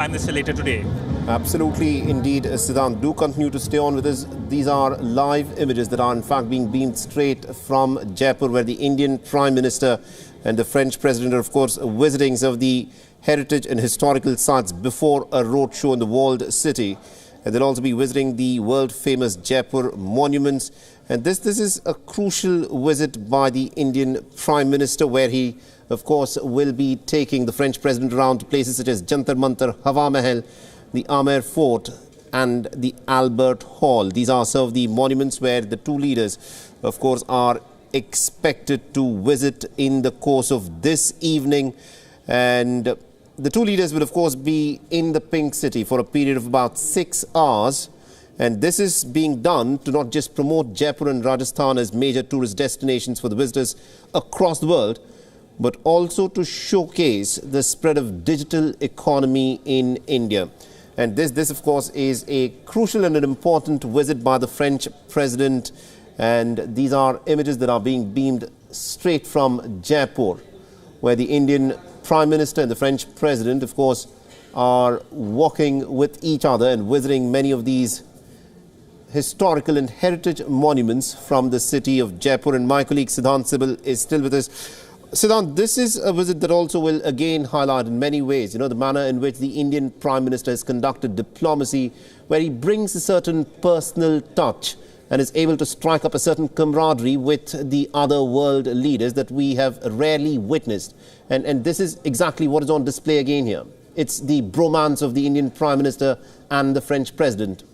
Prime Minister later today. Absolutely, indeed, Siddhant. Do continue to stay on with us. These are live images that are in fact being beamed straight from Jaipur, where the Indian Prime Minister and the French President are, of course, visiting some of the heritage and historical sites before a roadshow in the walled city. And they'll also be visiting the world-famous Jaipur monuments. And this is a crucial visit by the Indian Prime Minister, where he, of course, will be taking the French President around to places such as Jantar, Mantar, Hawa, Mahal, the Amer Fort and the Albert Hall. These are some of the monuments where the two leaders, of course, are expected to visit in the course of this evening. And the two leaders will, of course, be in the Pink City for a period of about 6 hours. And this is being done to not just promote Jaipur and Rajasthan as major tourist destinations for the visitors across the world, but also to showcase the spread of digital economy in India. And this, of course, is a crucial and an important visit by the French President. And these are images that are being beamed straight from Jaipur, where the Indian Prime Minister and the French President, of course, are walking with each other and visiting many of these historical and heritage monuments from the city of Jaipur. And my colleague Siddhant Sibil is still with us. Siddhant, this is a visit that also will again highlight in many ways, the manner in which the Indian Prime Minister has conducted diplomacy, where he brings a certain personal touch and is able to strike up a certain camaraderie with the other world leaders that we have rarely witnessed. And this is exactly what is on display again here. It's the bromance of the Indian Prime Minister and the French President.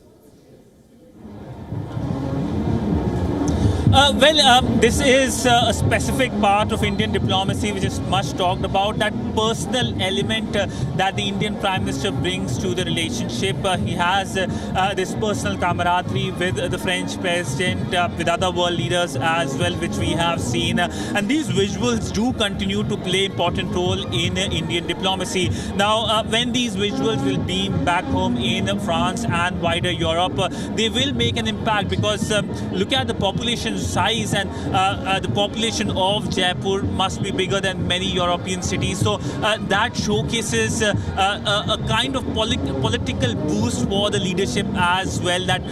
This is a specific part of Indian diplomacy which is much talked about, that personal element that the Indian Prime Minister brings to the relationship. He has this personal camaraderie with the French President, with other world leaders as well, which we have seen. And these visuals do continue to play important role in Indian diplomacy. Now, when these visuals will beam back home in France and wider Europe, they will make an impact, because look at the population size, and the population of Jaipur must be bigger than many European cities. So that showcases a kind of political boost for the leadership as well, that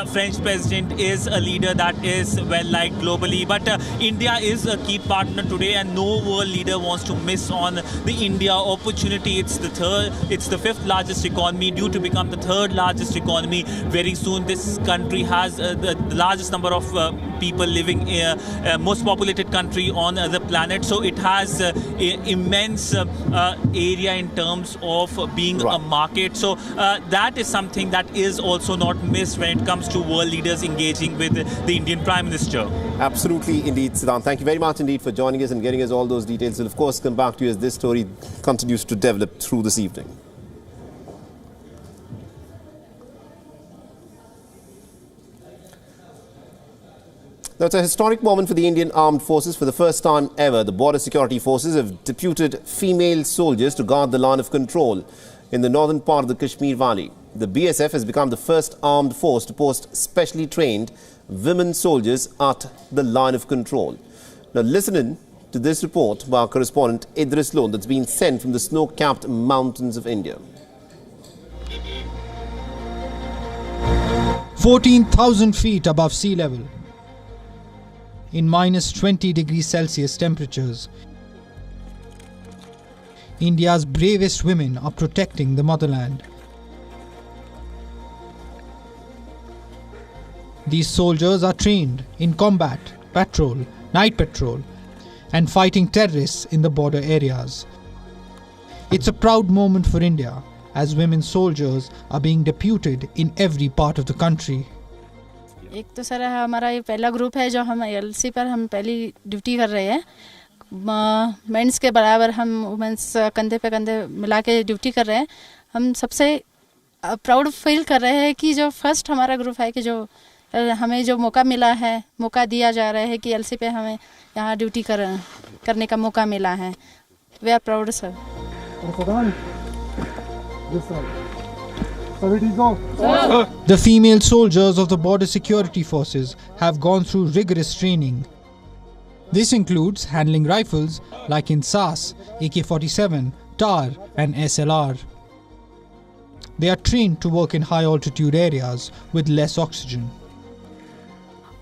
French President is a leader that is well liked globally. But India is a key partner today, and no world leader wants to miss on the India opportunity. It's the fifth largest economy, due to become the third largest economy very soon. This country has the largest number of people living in most populated country on the planet. So it has immense area in terms of being a market. So that is something that is also not missed when it comes to world leaders engaging with the Indian Prime Minister. Absolutely, indeed, Siddhant. Thank you very much indeed for joining us and getting us all those details. We'll, of course, come back to you as this story continues to develop through this evening. Now, it's a historic moment for the Indian Armed Forces. For the first time ever, the Border Security Forces have deputed female soldiers to guard the line of control in the northern part of the Kashmir Valley. The BSF has become the first armed force to post specially trained women soldiers at the line of control. Now, listen in to this report by our correspondent Idris Lone that's been sent from the snow-capped mountains of India. 14,000 feet above sea level, in minus 20 degrees Celsius temperatures, India's bravest women are protecting the motherland. These soldiers are trained in combat, patrol, night patrol, and fighting terrorists in the border areas. It's a proud moment for India, as women soldiers are being deputed in every part of the country. एक तो sir हमारा ये पहला group है जो हम LC पर हम पहली ड्यूटी कर रहे हैं। मेंस के बराबर हम वुमेंस कंधे पे कंधे मिला के ड्यूटी कर रहे हैं। हम सबसे प्राउड फील कर रहे हैं कि जो फर्स्ट हमारा ग्रुप है कि जो हमें जो मौका मिला है, मौका दिया जा रहा है कि एलसी पे हमें यहाँ ड्यूटी करने का मौका मिला है। We are proud sir. The female soldiers of the Border Security Forces have gone through rigorous training. This includes handling rifles like in SAS, AK-47, TAR and SLR. They are trained to work in high altitude areas with less oxygen.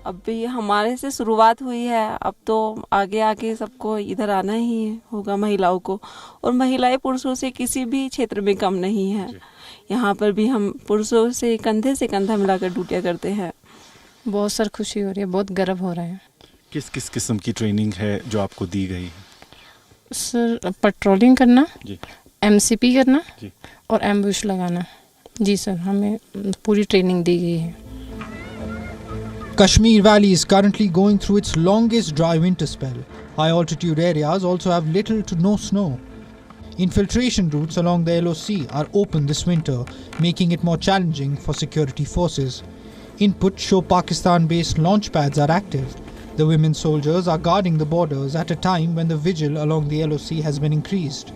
अभी हमारे से शुरुआत हुई है, अब तो आगे आगे सबको इधर आना ही होगा महिलाओं को, और महिलाएं पुरुषों से किसी भी क्षेत्र में कम नहीं है। यहाँ पर भी हम पुरुषों से कंधा मिलाकर ड्यूटियाँ करते हैं। बहुत सर खुशी हो रही है, बहुत गर्व हो रहा है। किस किस किस्म की ट्रेनिंग है जो आपको दी गई है? सर पेट्रोलिंग करना जी, MCP करना जी, और एम्बुश लगाना। जी सर, हमें पूरी ट्रेनिंग दी गई है। Kashmir Valley is currently going through its longest dry winter spell. High altitude areas also have little to no snow. Infiltration routes along the LOC are open this winter, making it more challenging for security forces. Inputs show Pakistan-based launch pads are active. The women soldiers are guarding the borders at a time when the vigil along the LOC has been increased.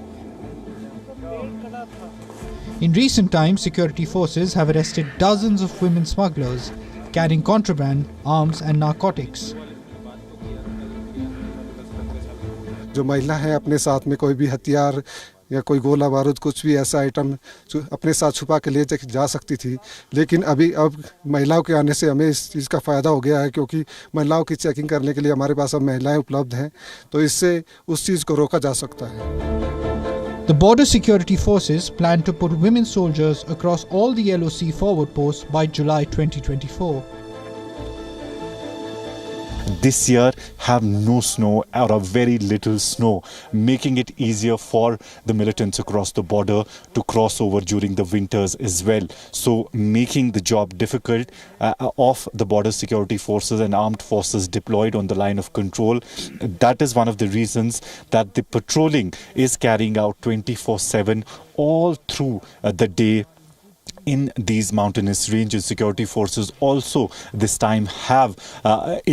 In recent times, security forces have arrested dozens of women smugglers carrying contraband, arms and narcotics. जो महिला है अपने साथ में कोई भी हथियार या कोई गोला बारूद कुछ भी ऐसा आइटम अपने साथ छुपा के ले जा सकती थी, लेकिन अब महिलाओं के आने से हमें इस चीज़ का फ़ायदा हो गया है, क्योंकि महिलाओं की चेकिंग करने के लिए हमारे पास अब महिलाएं उपलब्ध हैं, तो इससे उस चीज़ को रोका जा सकता है। The border security forces plan to put women soldiers across all the LOC forward posts by July 2024. This year have no snow or a very little snow, making it easier for the militants across the border to cross over during the winters as well. So making the job difficult of the border security forces and armed forces deployed on the line of control. That is one of the reasons that the patrolling is carrying out 24/7 all through the day. In these mountainous ranges, security forces also this time have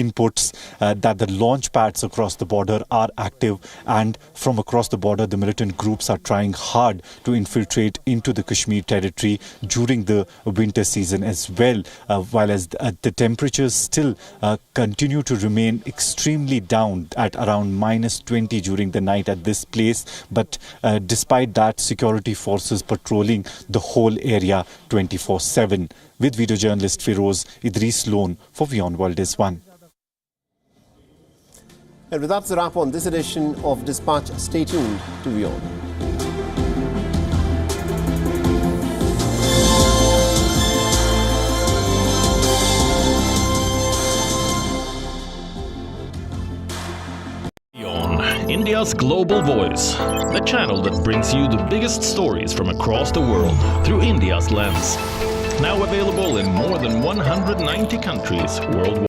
inputs that the launch pads across the border are active, and from across the border the militant groups are trying hard to infiltrate into the Kashmir territory during the winter season as well, while as the temperatures still continue to remain extremely down at around -20 during the night at this place. But despite that, security forces patrolling the whole area 24/7. With video journalist Firoz Idris Lone for WION World is One. And with that's a wrap on this edition of Dispatch. Stay tuned to WION. India's global voice, the channel that brings you the biggest stories from across the world through India's lens. Now available in more than 190 countries worldwide.